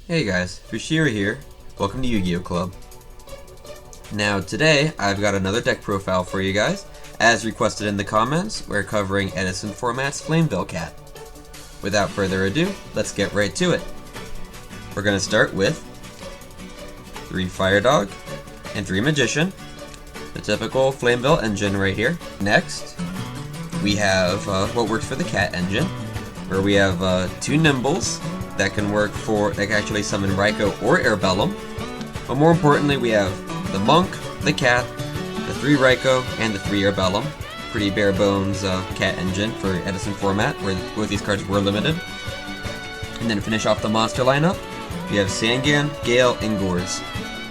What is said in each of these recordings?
Hey guys, Fushira here. Welcome to Yu-Gi-Oh! Club. Now today, I've got another deck profile for you guys. As requested in the comments, we're covering Edison format's Flamvell Cat. Without further ado, let's get right to it. We're going to start with 3 Firedog and 3 Magician. The typical Flamvell engine right here. Next, we have what works for the Cat engine, where we have 2 Nimbles that can work for, that can actually summon Ryko or Airbellum. But more importantly, we have the Monk, the Cat, the 3 Ryko, and the 3 Airbellum. Pretty bare bones Cat engine for Edison format, where both these cards were limited. And then to finish off the monster lineup, we have Sangan, Gale, and Gorz.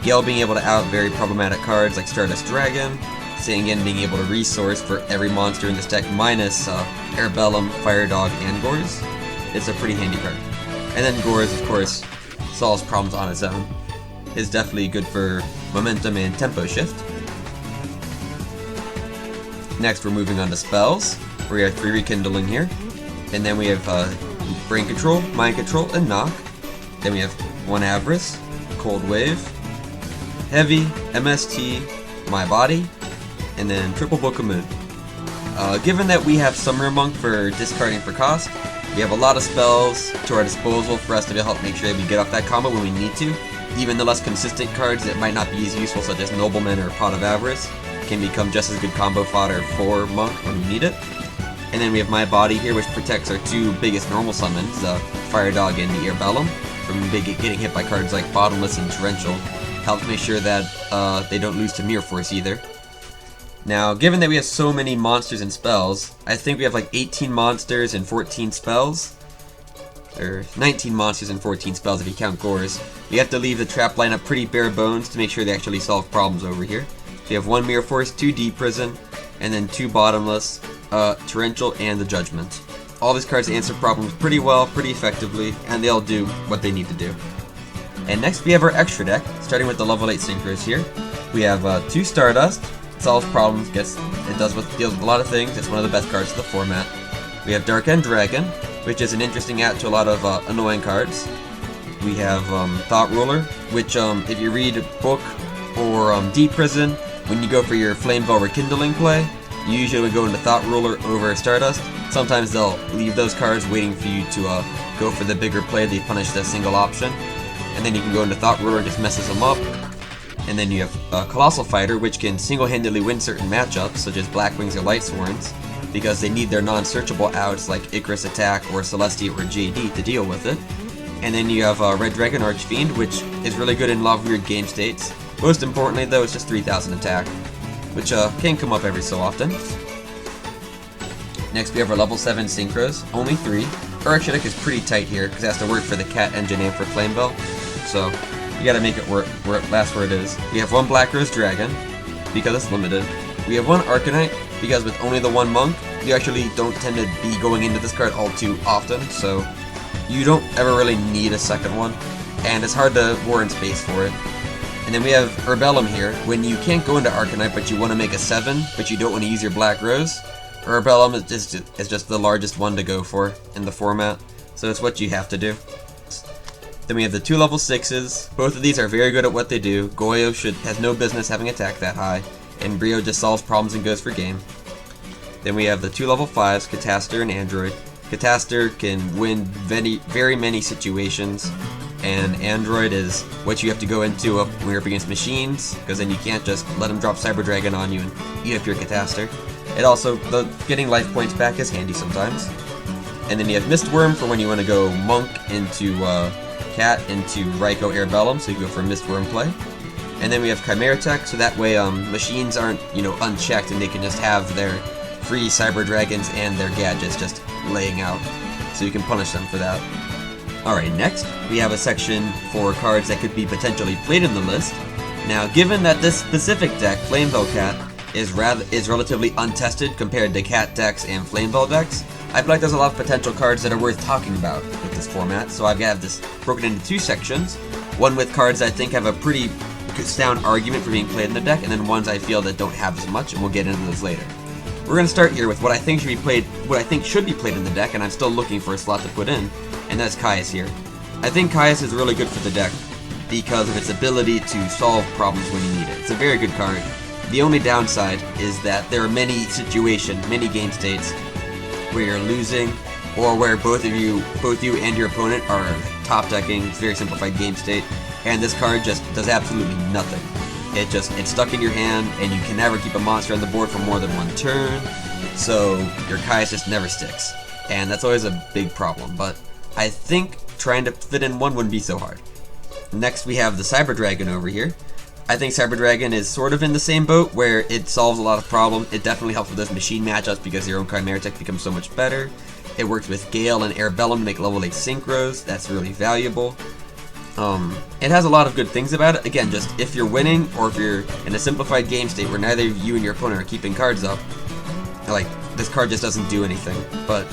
Gale being able to out very problematic cards like Stardust Dragon, Sangan being able to resource for every monster in this deck minus Airbellum, Firedog, and Gorz. It's a pretty handy card. And then Gorz, of course, solves problems on its own. Is definitely good for momentum and tempo shift. Next, we're moving on to spells. We have 3 Rekindling here. And then we have Brain Control, Mind Control, and Knock. Then we have 1 Avarice, Cold Wave, Heavy, MST, My Body, and then Triple Book of Moon. Given that we have Summoner Monk for discarding for cost, we have a lot of spells to our disposal for us to help make sure that we get off that combo when we need to. Even the less consistent cards that might not be as useful, such as Nobleman or Pot of Avarice, can become just as good combo fodder for Monk when we need it. And then we have My Body here, which protects our 2 biggest normal summons, Firedog and the Airbellum, from getting hit by cards like Bottomless and Torrential. Helps make sure that they don't lose to Mirror Force either. Now, given that we have so many monsters and spells, I think we have like 18 monsters and 14 spells. Or 19 monsters and 14 spells if you count Gorz. We have to leave the trap lineup pretty bare bones to make sure they actually solve problems over here. So you have 1 Mirror Force, 2 Deep Prison, and then 2 Bottomless, Torrential, and the Judgment. All these cards answer problems pretty well, pretty effectively, and they all do what they need to do. And next we have our extra deck, starting with the level 8 synchros here. We have 2 Stardust. Solves problems, deals with a lot of things. It's one of the best cards of the format. We have Red Dragon, which is an interesting add to a lot of annoying cards. We have Thought Ruler, which if you read Book or Deep Prison, when you go for your Flamvell Rekindling play, you usually go into Thought Ruler over Stardust. Sometimes they'll leave those cards waiting for you to go for the bigger play. They punish the single option, and then you can go into Thought Ruler and just messes them up. And then you have Colossal Fighter, which can single-handedly win certain matchups, such as Blackwings or Lightsworns, because they need their non-searchable outs like Icarus Attack or Celestia or JD to deal with it. And then you have Red Dragon Archfiend, which is really good in a lot of weird game states. Most importantly, though, it's just 3,000 attack, which can come up every so often. Next, we have our level 7 synchros, only 3. Our extra deck is pretty tight here, because it has to work for the Cat engine and for Flamvell, so you gotta make it work where it lasts where it is. We have 1 Black Rose Dragon, because it's limited. We have 1 Arcanite, because with only the 1 Monk, you actually don't tend to be going into this card all too often, so you don't ever really need a second one, and it's hard to warrant space for it. And then we have Urbellum here. When you can't go into Arcanite, but you want to make a 7, but you don't want to use your Black Rose, Urbellum is just the largest one to go for in the format, so it's what you have to do. Then we have the 2 level 6s. Both of these are very good at what they do. Goyo has no business having attack that high, and Brio just solves problems and goes for game. Then we have the 2 level 5s, Catastor and Android. Catastor can win very many situations, and Android is what you have to go into when you're up against machines, because then you can't just let them drop Cyber Dragon on you and eat up your Catastor. It also, getting life points back is handy sometimes. And then you have Mist Wurm for when you want to go Monk into Cat into Ryko Airbellum, so you go for a Mist Wurm play. And then we have Chimeratech, so that way machines aren't, unchecked, and they can just have their free Cyber Dragons and their gadgets just laying out, so you can punish them for that. Alright, next, we have a section for cards that could be potentially played in the list. Now, given that this specific deck, Flamvell Cat, is relatively untested compared to Cat decks and Flamvell decks, I feel like there's a lot of potential cards that are worth talking about with this format, so I've got this broken into 2 sections. One with cards I think have a pretty sound argument for being played in the deck, and then ones I feel that don't have as much, and we'll get into those later. We're going to start here with what I think should be played in the deck, and I'm still looking for a slot to put in, and that's Kai's here. I think Caius is really good for the deck because of its ability to solve problems when you need it. It's a very good card. The only downside is that there are many situations, many game states, where you're losing, or where both you and your opponent are top decking. It's a very simplified game state, and this card just does absolutely nothing. It's stuck in your hand, and you can never keep a monster on the board for more than one turn, so your Caius just never sticks. And that's always a big problem, but I think trying to fit in one wouldn't be so hard. Next we have the Cyber Dragon over here. I think Cyber Dragon is sort of in the same boat, where it solves a lot of problems. It definitely helps with those machine matchups because your own Chimeratech becomes so much better. It works with Gale and Airbellum to make level 8 synchros. That's really valuable. It has a lot of good things about it. Again, just if you're winning, or if you're in a simplified game state where neither you and your opponent are keeping cards up, like, this card just doesn't do anything. But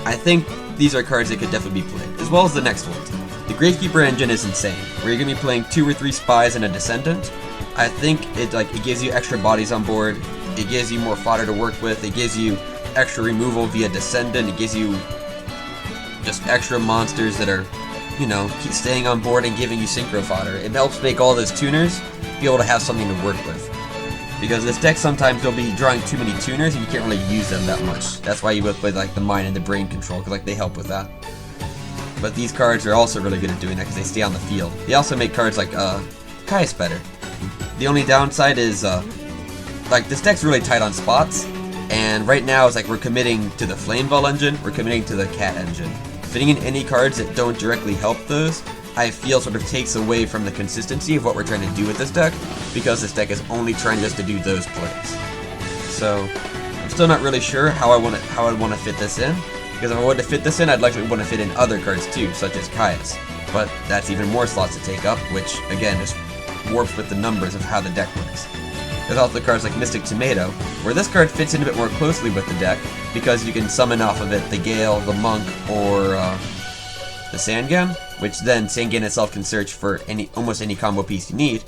I think these are cards that could definitely be played, as well as the next ones. The Gravekeeper engine is insane, where you're going to be playing 2 or 3 Spies and a Descendant. I think it gives you extra bodies on board, it gives you more fodder to work with, it gives you extra removal via Descendant, it gives you just extra monsters that are, you know, keep staying on board and giving you synchro fodder. It helps make all those tuners be able to have something to work with. Because this deck sometimes you'll be drawing too many tuners and you can't really use them that much. That's why you both play like the Mind and the Brain Control, because like they help with that. But these cards are also really good at doing that because they stay on the field. They also make cards like Caius better. The only downside is like this deck's really tight on spots, and right now it's like we're committing to the Flamvell engine, we're committing to the Cat engine. Fitting in any cards that don't directly help those, I feel sort of takes away from the consistency of what we're trying to do with this deck, because this deck is only trying just to do those plays. So I'm still not really sure how I want to fit this in, because if I wanted to fit this in, I'd likely want to fit in other cards too, such as Caius. But that's even more slots to take up, which again just warps with the numbers of how the deck works. There's also cards like Mystic Tomato, where this card fits in a bit more closely with the deck, because you can summon off of it the Gale, the Monk, or the Sangan, which then Sangan itself can search for almost any combo piece you need.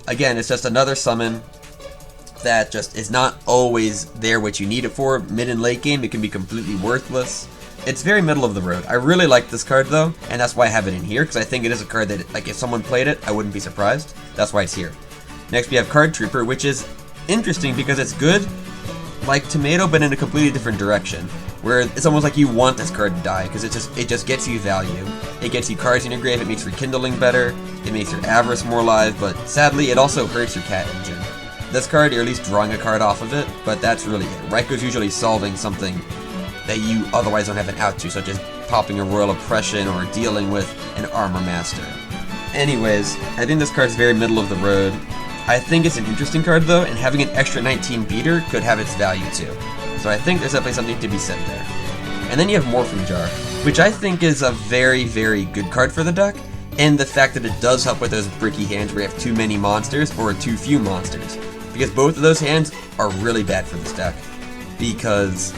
Again, it's just another summon that just is not always there what you need it for. Mid and late game, it can be completely worthless. It's very middle of the road. I really like this card though, and that's why I have it in here, because I think it is a card that, like, if someone played it, I wouldn't be surprised. That's why it's here. Next we have Card Trooper, which is interesting because it's good like Tomato, but in a completely different direction, where it's almost like you want this card to die, because it just gets you value. It gets you cards in your grave, it makes Rekindling better, it makes your Avarice more alive, but sadly it also hurts your Cat engine. This card, you're at least drawing a card off of it, but that's really it. Ryko's usually solving something that you otherwise don't have an out to, such as popping a Royal Oppression or dealing with an Armor Master. Anyways, I think this card's very middle of the road. I think it's an interesting card though, and having an extra 19 beater could have its value too. So I think there's definitely something to be said there. And then you have Morphing Jar, which I think is a very, very good card for the deck, and the fact that it does help with those bricky hands where you have too many monsters or too few monsters. Because both of those hands are really bad for this deck, because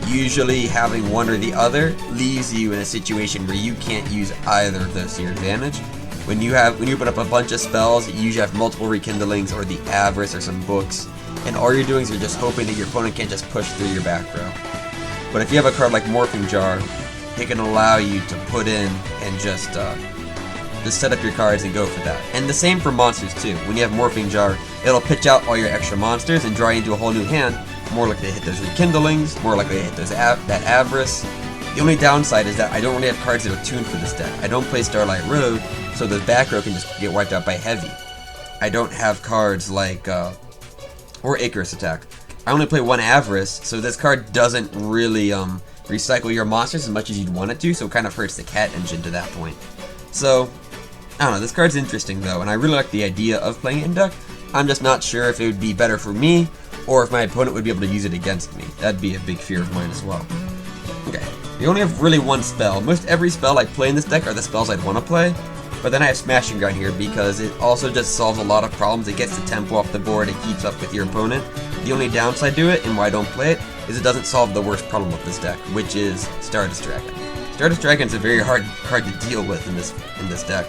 usually having one or the other leaves you in a situation where you can't use either of those to your advantage. When you open up a bunch of spells, you usually have multiple Rekindlings or the Avarice or some books, and all you're doing is you're just hoping that your opponent can't just push through your back row. But if you have a card like Morphing Jar, it can allow you to put in and just set up your cards and go for that. And the same for monsters too. When you have Morphing Jar, it'll pitch out all your extra monsters and draw you into a whole new hand, more likely to hit those Rekindlings, more likely to hit those that Avarice. The only downside is that I don't really have cards that are tuned for this deck. I don't play Starlight Road, so the back row can just get wiped out by Heavy. I don't have cards like, or Icarus Attack. I only play one Avarice, so this card doesn't really recycle your monsters as much as you'd want it to, so it kind of hurts the Cat engine to that point. So, I don't know, this card's interesting though, and I really like the idea of playing it in deck. I'm just not sure if it would be better for me, or if my opponent would be able to use it against me. That'd be a big fear of mine as well. Okay, we only have really one spell. Most every spell I play in this deck are the spells I'd want to play, but then I have Smashing Gun here because it also just solves a lot of problems. It gets the tempo off the board, it keeps up with your opponent. The only downside to it, and why I don't play it, is it doesn't solve the worst problem with this deck, which is Stardust Dragon. Stardust Dragon is a very hard card to deal with in this deck,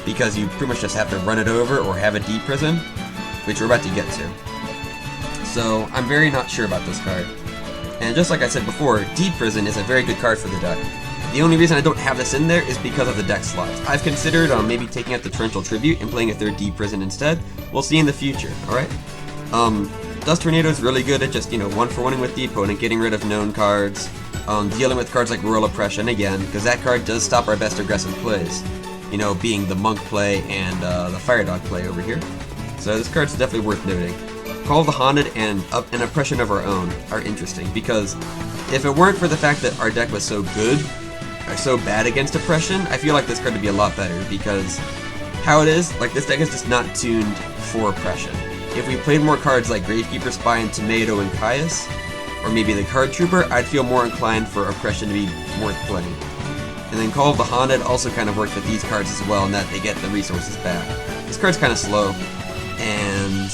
because you pretty much just have to run it over or have a Deep Prison, which we're about to get to. So I'm very not sure about this card. And just like I said before, Deep Prison is a very good card for the deck. The only reason I don't have this in there is because of the deck slots. I've considered maybe taking out the Torrential Tribute and playing a 3rd Deep Prison instead. We'll see in the future, alright? Dust Tornado is really good at just, you know, 1-for-1ing with the opponent, getting rid of known cards, dealing with cards like Royal Oppression again, because that card does stop our best aggressive plays. You know, being the Monk play and the Firedog play over here. So this card's definitely worth noting. Call of the Haunted and an Oppression of Our Own are interesting, because if it weren't for the fact that our deck was so good, or so bad against Oppression, I feel like this card would be a lot better, because how it is, like, this deck is just not tuned for Oppression. If we played more cards like Gravekeeper Spy and Tomato and Caius, or maybe the Card Trooper, I'd feel more inclined for Oppression to be worth playing. And then Call of the Haunted also kind of works with these cards as well, in that they get the resources back. This card's kind of slow, and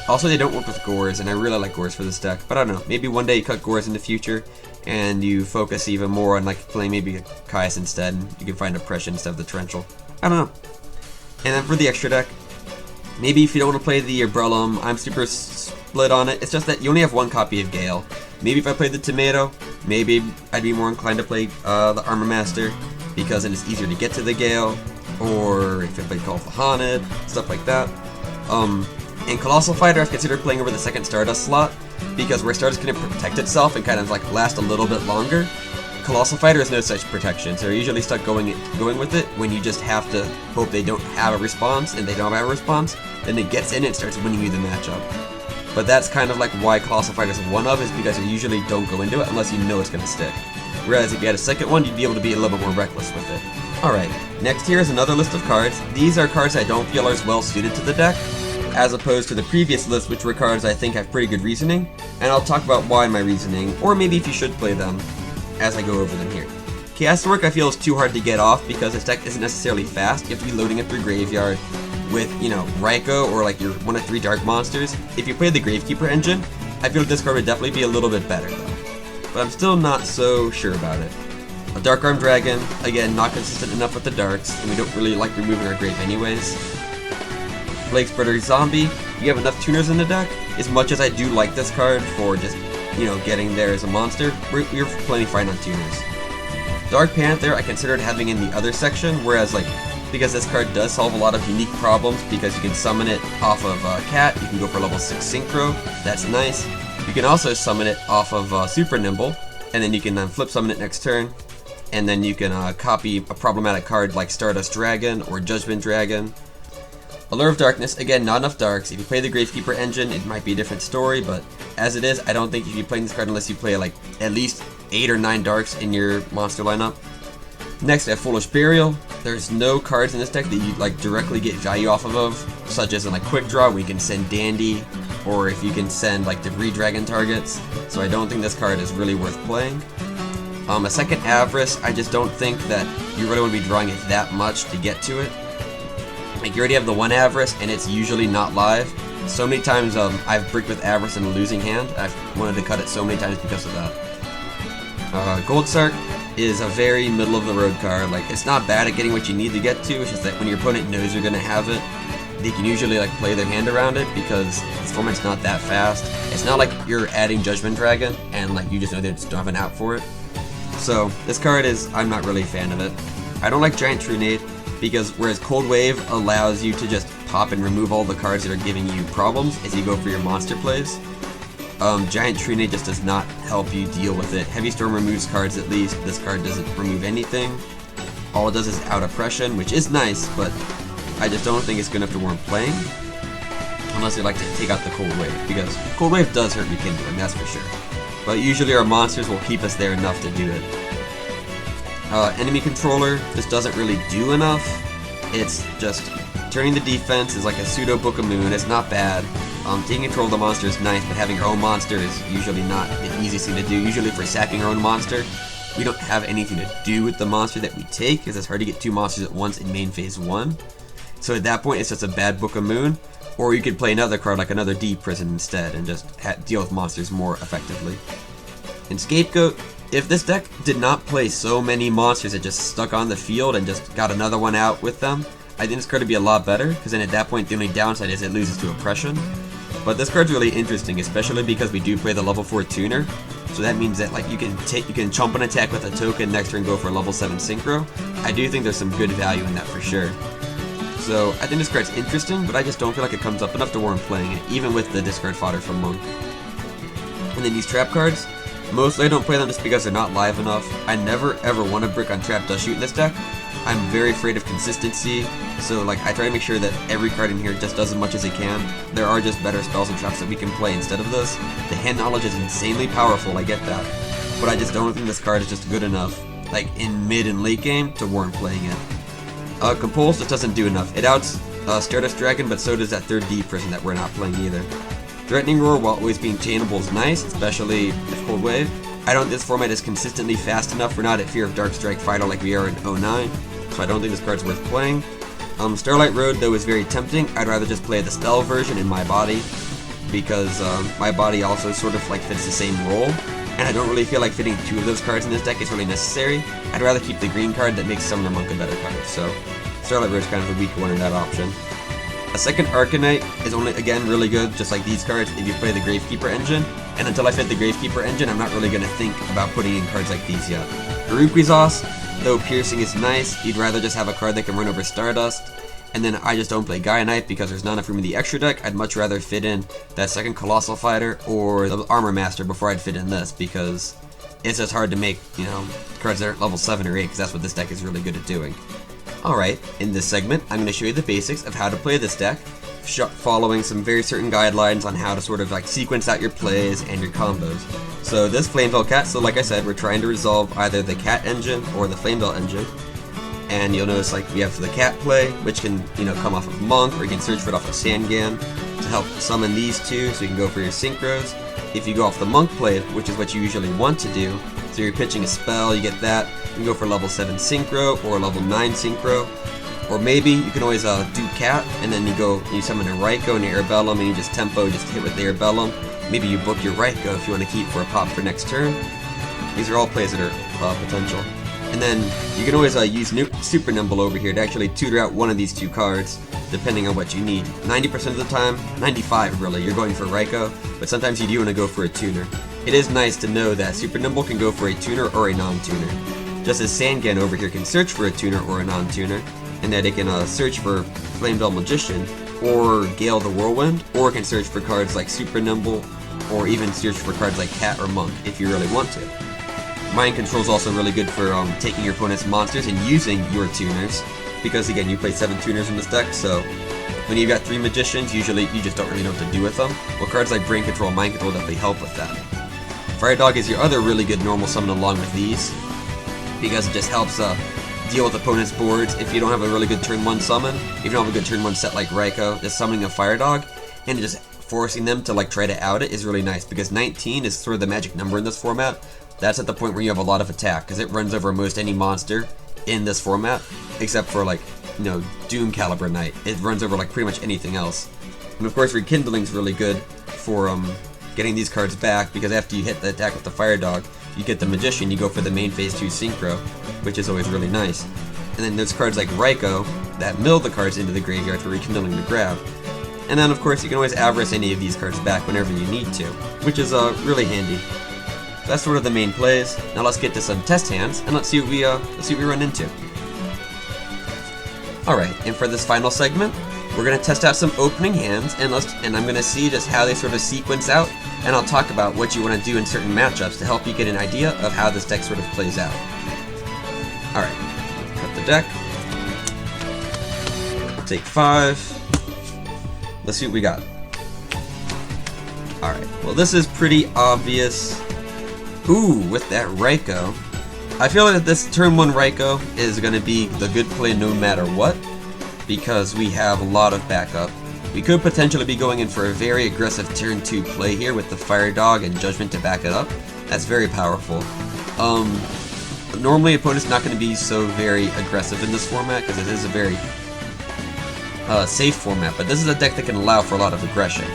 also they don't work with Gorz, and I really like Gorz for this deck, but I don't know, maybe one day you cut Gorz in the future, and you focus even more on like playing maybe a Caius instead, and you can find Oppression instead of the Torrential. I don't know. And then for the extra deck, maybe if you don't want to play the Urbellum, I'm super split on it. It's just that you only have 1 copy of Gale. Maybe if I played the Tomato, maybe I'd be more inclined to play the Armor Master, because then it's easier to get to the Gale, or if I played Call of the Haunted, stuff like that. In Colossal Fighter, I've considered playing over the 2nd Stardust slot, because where Stardust can protect itself and kind of like last a little bit longer, Colossal Fighter has no such protection, so you're usually stuck going with it when you just have to hope they don't have a response, and they don't have a response, then it gets in and starts winning you the matchup. But that's kind of like why Colossal Fighter is one of, is because you usually don't go into it unless you know it's going to stick. Whereas if you had a second one, you'd be able to be a little bit more reckless with it. Alright, next here is another list of cards. These are cards I don't feel are as well suited to the deck, as opposed to the previous list, which were cards I think have pretty good reasoning, and I'll talk about why my reasoning, or maybe if you should play them, as I go over them here. Catastor I feel is too hard to get off because this deck isn't necessarily fast. You have to be loading up your graveyard with, you know, Ryko or like your 1 of 3 dark monsters. If you play the Gravekeeper engine, I feel this card would definitely be a little bit better though. But I'm still not so sure about it. A Dark Arm Dragon, again, not consistent enough with the darks, and we don't really like removing our grave anyways. Plague Spreader Zombie, you have enough tuners in the deck. As much as I do like this card for just, you know, getting there as a monster, we're plenty fine on tuners. Dark Panther I considered having in the other section, whereas like, because this card does solve a lot of unique problems, because you can summon it off of Cat, you can go for level 6 Synchro, that's nice. You can also summon it off of Super-Nimble, and then you can flip summon it next turn, and then you can copy a problematic card like Stardust Dragon or Judgment Dragon. Allure of Darkness, again, not enough darks. If you play the Gravekeeper engine, it might be a different story, but as it is, I don't think you should be playing this card unless you play like at least 8 or 9 darks in your monster lineup. Next, I have Foolish Burial. There's no cards in this deck that you like directly get value off of, such as in like Quick Draw, where you can send Dandy, or if you can send like Debris Dragon targets. So I don't think this card is really worth playing. A second Avarice, I just don't think that you really want to be drawing it that much to get to it. Like, you already have the 1 Avarice, and it's usually not live. So many times I've bricked with Avarice in a losing hand. I've wanted to cut it so many times because of that. Gold Sark is a very middle-of-the-road card. Like, it's not bad at getting what you need to get to, it's just that when your opponent knows you're going to have it, they can usually like play their hand around it because this format's not that fast. It's not like you're adding Judgment Dragon, and like you just know they just don't have an out for it. So, this card I'm not really a fan of it. I don't like Giant Trunade, because whereas Cold Wave allows you to just pop and remove all the cards that are giving you problems as you go for your monster plays, Giant Trunade just does not help you deal with it. Heavy Storm removes cards at least. This card doesn't remove anything. All it does is out Oppression, which is nice, but I just don't think it's good enough to warrant playing. Unless they like to take out the Cold Wave, because Cold Wave does hurt Rekindling, that's for sure. But usually our monsters will keep us there enough to do it. Enemy Controller just doesn't really do enough. It's just turning the defense is like a pseudo Book of Moon. It's not bad. Taking control of the monster is nice, but having your own monster is usually not the easiest thing to do. Usually for sacking our own monster, we don't have anything to do with the monster that we take, because it's hard to get 2 monsters at once in main phase 1. So at that point, it's just a bad Book of Moon, or you could play another card like another Deep Prison instead and just deal with monsters more effectively. In Scapegoat, if this deck did not play so many monsters that just stuck on the field and just got another one out with them, I think this card would be a lot better, because then at that point the only downside is it loses to Oppression. But this card's really interesting, especially because we do play the level 4 tuner. So that means that like you can chump an attack with a token next turn, go for a level 7 synchro. I do think there's some good value in that for sure. So I think this card's interesting, but I just don't feel like it comes up enough to warrant playing it, even with the discard fodder from Monk. And then these trap cards, mostly I don't play them just because they're not live enough. I never ever want to brick on Trap Dust Shoot in this deck. I'm very afraid of consistency, so like I try to make sure that every card in here just does as much as it can. There are just better spells and traps that we can play instead of this. The hand knowledge is insanely powerful, I get that, but I just don't think this card is just good enough, like in mid and late game, to warrant playing it. Compulse just doesn't do enough. It outs Stardust Dragon, but so does that 3rd D prison that we're not playing either. Threatening Roar, while always being chainable, is nice, especially with Cold Wave. I don't think this format is consistently fast enough. We're not at Fear of Dark Strike Fighter like we are in 09, so I don't think this card's worth playing. Starlight Road, though, is very tempting. I'd rather just play the spell version in my body, because my body also sort of like fits the same role, and I don't really feel like fitting 2 of those cards in this deck is really necessary. I'd rather keep the green card that makes Summoner Monk a better card, so Starlight Road is kind of the weak one in that option. A second Arcanite is only, again, really good, just like these cards, if you play the Gravekeeper engine, and until I fit the Gravekeeper engine, I'm not really going to think about putting in cards like these yet. Urukizos, though piercing is nice, you'd rather just have a card that can run over Stardust, and then I just don't play Gaia Knight because there's not enough room in the extra deck. I'd much rather fit in that second Colossal Fighter or the Armor Master before I'd fit in this, because it's just hard to make, you know, cards that are level 7 or 8, because that's what this deck is really good at doing. Alright, in this segment, I'm going to show you the basics of how to play this deck, following some very certain guidelines on how to sort of like sequence out your plays and your combos. So this Flamvell cat, so like I said, we're trying to resolve either the cat engine or the Flamvell engine. And you'll notice like we have the cat play, which can, you know, come off of Monk, or you can search for it off of Sangan to help summon these two, so you can go for your synchros. If you go off the Monk play, which is what you usually want to do, so you're pitching a spell, you get that, you can go for level 7 synchro or level 9 synchro. Or maybe you can always do cat, and then you summon a Ryko and your Airbellum, and you just tempo, just hit with the Airbellum. Maybe you book your Ryko if you want to keep for a pop for next turn. These are all plays that are potential. And then you can always use Super-Nimble over here to actually tutor out one of these 2 cards, depending on what you need. 90% of the time, 95 really, you're going for Ryko, but sometimes you do want to go for a tuner. It is nice to know that Super-Nimble can go for a tuner or a non-tuner, just as Sangan over here can search for a tuner or a non-tuner, and that it can search for Flamvell Magician, or Gale the Whirlwind, or it can search for cards like Super-Nimble, or even search for cards like Cat or Monk, if you really want to. Mind Control is also really good for taking your opponent's monsters and using your tuners, because again, you play 7 tuners in this deck, so when you've got 3 Magicians, usually you just don't really know what to do with them. Well, cards like Brain Control and Mind Control definitely help with that. Firedog is your other really good normal summon along with these, because it just helps deal with opponent's boards. If you don't have a really good turn 1 summon, if you don't have a good turn 1 set like Ryko, just summoning a Firedog and just forcing them to like try to out it is really nice, because 19 is sort of the magic number in this format. That's at the point where you have a lot of attack, because it runs over most any monster in this format, except for like, you know, Doom Caliber Knight. It runs over like pretty much anything else. And of course Rekindling is really good for getting these cards back, because after you hit the attack with the Firedog, you get the Magician, you go for the main phase 2 synchro, which is always really nice. And then there's cards like Ryko that mill the cards into the graveyard for Rekindling to grab. And then of course you can always Avarice any of these cards back whenever you need to, which is really handy. That's sort of the main plays. Now let's get to some test hands, and let's see what we run into. Alright, and for this final segment, we're going to test out some opening hands, and I'm going to see just how they sort of sequence out, and I'll talk about what you want to do in certain matchups to help you get an idea of how this deck sort of plays out. Alright, cut the deck. Take 5. Let's see what we got. Alright, well this is pretty obvious. Ooh, with that Ryko. I feel like this turn 1 Ryko is going to be the good play no matter what, because we have a lot of backup. We could potentially be going in for a very aggressive turn 2 play here with the Firedog and Judgment to back it up. That's very powerful. Normally opponent's not going to be so very aggressive in this format, because it is a very safe format, but this is a deck that can allow for a lot of aggression.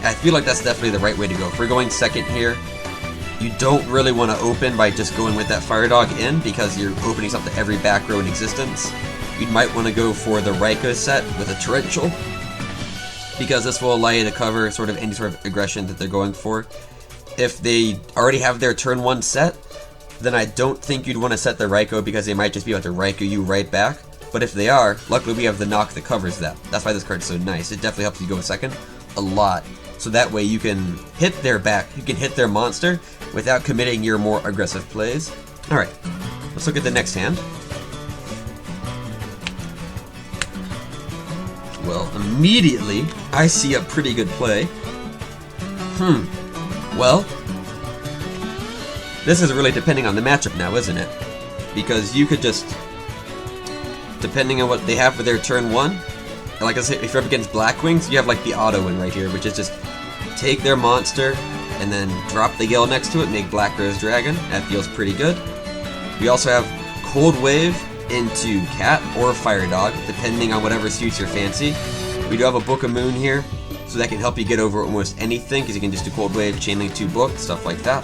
I feel like that's definitely the right way to go. If we're going second here, you don't really want to open by just going with that Firedog in, because you're opening up to every back row in existence. You might want to go for the Ryko set with a Torrential, because this will allow you to cover sort of any sort of aggression that they're going for. If they already have their turn 1 set, then I don't think you'd want to set the Ryko, because they might just be able to Ryko you right back. But if they are, luckily we have the knock that covers that. That's why this card's so nice. It definitely helps you go second a lot. So that way you can hit their back, you can hit their monster without committing your more aggressive plays. Alright, let's look at the next hand. Well, immediately I see a pretty good play. Well, this is really depending on the matchup now, isn't it? Because you could just, depending on what they have for their turn 1, like I said, if you're up against Blackwings, you have like the auto win right here, which is just take their monster and then drop the Gale next to it, make Black Red Dragon. That feels pretty good. We also have Cold Wave into Cat or Firedog, depending on whatever suits your fancy. We do have a Book of Moon here, so that can help you get over almost anything, because you can just do Cold Wave, Chain Link 2 Book, stuff like that.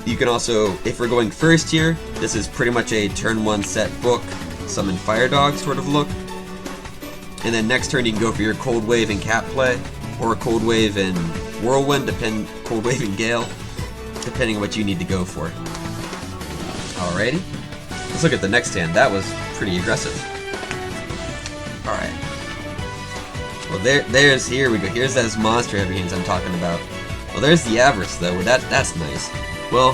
You can also, if we're going first here, this is pretty much a turn 1 set Book, Summon Firedog sort of look. And then next turn you can go for your Cold Wave and Cat play, or Cold Wave and Whirlwind, Cold Wave and Gale, depending on what you need to go for. Alrighty, let's look at the next hand. That was pretty aggressive. Alright. Well, here we go. Here's those monster heavy hands I'm talking about. Well, there's the Avarice though. That's nice. Well,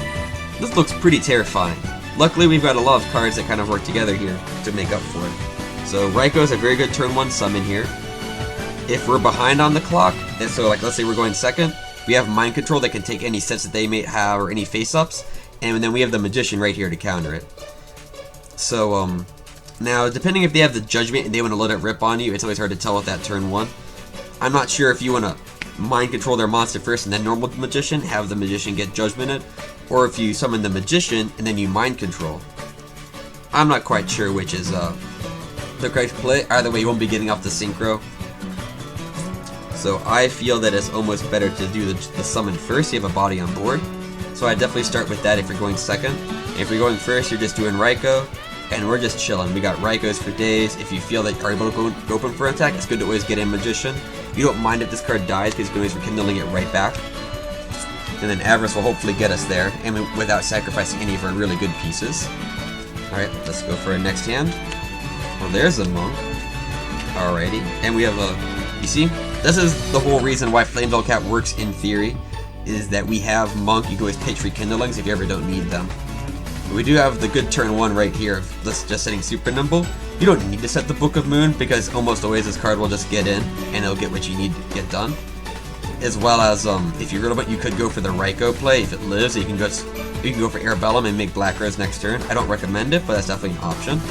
this looks pretty terrifying. Luckily, we've got a lot of cards that kind of work together here to make up for it. So Ryko's a very good turn 1 summon here. If we're behind on the clock, and so like let's say we're going second, we have Mind Control that can take any sets that they may have or any face-ups, and then we have the Magician right here to counter it. So now depending if they have the Judgment and they want to let it rip on you, it's always hard to tell with that turn 1. I'm not sure if you want to Mind Control their monster first and then normal Magician, have the Magician get Judgmented, or if you summon the Magician and then you Mind Control. I'm not quite sure which is the correct play. Either way, you won't be getting off the synchro. So I feel that it's almost better to do the summon first, you have a body on board. So I definitely start with that if you're going second. If you're going first, you're just doing Ryko, and we're just chilling. We got Rykos for days. If you feel that you're able to go open for an attack, it's good to always get in Magician. You don't mind if this card dies, because you can always Rekindling it right back. And then Avarice will hopefully get us there, and without sacrificing any of our really good pieces. Alright, let's go for our next hand. Well, there's a Monk. Alrighty, and we have a... You see? This is the whole reason why Flamvell Cat works in theory, is that we have Monk. You can always pitch Rekindlings if you ever don't need them. But we do have the good turn 1 right here of just setting Super-Nimble. You don't need to set the Book of Moon, because almost always this card will just get in, and it'll get what you need to get done. As well as, if you really want, you could go for the Ryko play if it lives. So you can go for Airbellum and make Black Rose next turn. I don't recommend it, but that's definitely an option.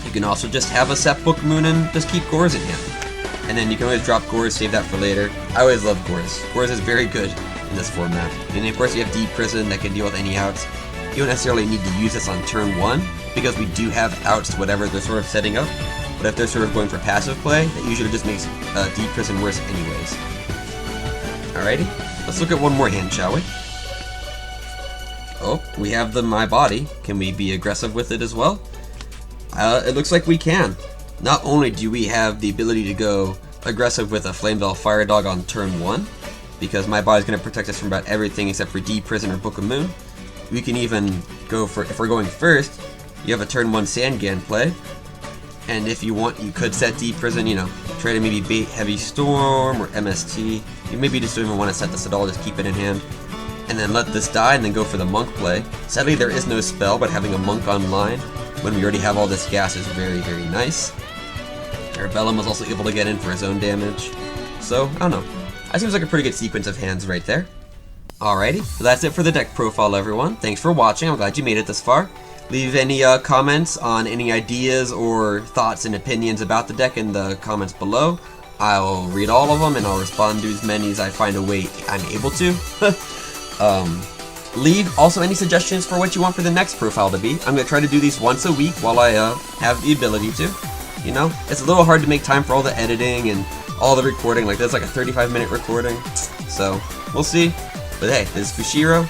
You can also just have a set Book of Moon and just keep Gorz in hand. And then you can always drop Gorz, save that for later. I always love Gorz. Gorz is very good in this format. And of course you have Deep Prison that can deal with any outs. You don't necessarily need to use this on turn 1, because we do have outs to whatever they're sort of setting up. But if they're sort of going for passive play, that usually just makes Deep Prison worse anyways. Alrighty, let's look at one more hand, shall we? Oh, we have the My Body. Can we be aggressive with it as well? It looks like we can. Not only do we have the ability to go aggressive with a Flamvell Firedog on turn 1, because My Body is going to protect us from about everything except for Deep Prison or Book of Moon. We can even go for, if we're going first, you have a turn 1 Sangan play. And if you want, you could set Deep Prison, you know, try to maybe bait Heavy Storm or MST. You maybe just don't even want to set this at all, just keep it in hand. And then let this die and then go for the Monk play. Sadly, there is no spell, but having a Monk online when we already have all this gas is very, very nice. Airbellum was also able to get in for his own damage. So, I don't know. That seems like a pretty good sequence of hands right there. Alrighty, so that's it for the deck profile, everyone. Thanks for watching. I'm glad you made it this far. Leave any comments on any ideas or thoughts and opinions about the deck in the comments below. I'll read all of them and I'll respond to as many as I find a way I'm able to. Leave also any suggestions for what you want for the next profile to be. I'm going to try to do these once a week while I have the ability to. You know, it's a little hard to make time for all the editing and all the recording. Like, there's like a 35-minute recording. So, we'll see. But hey, this is Fushiro.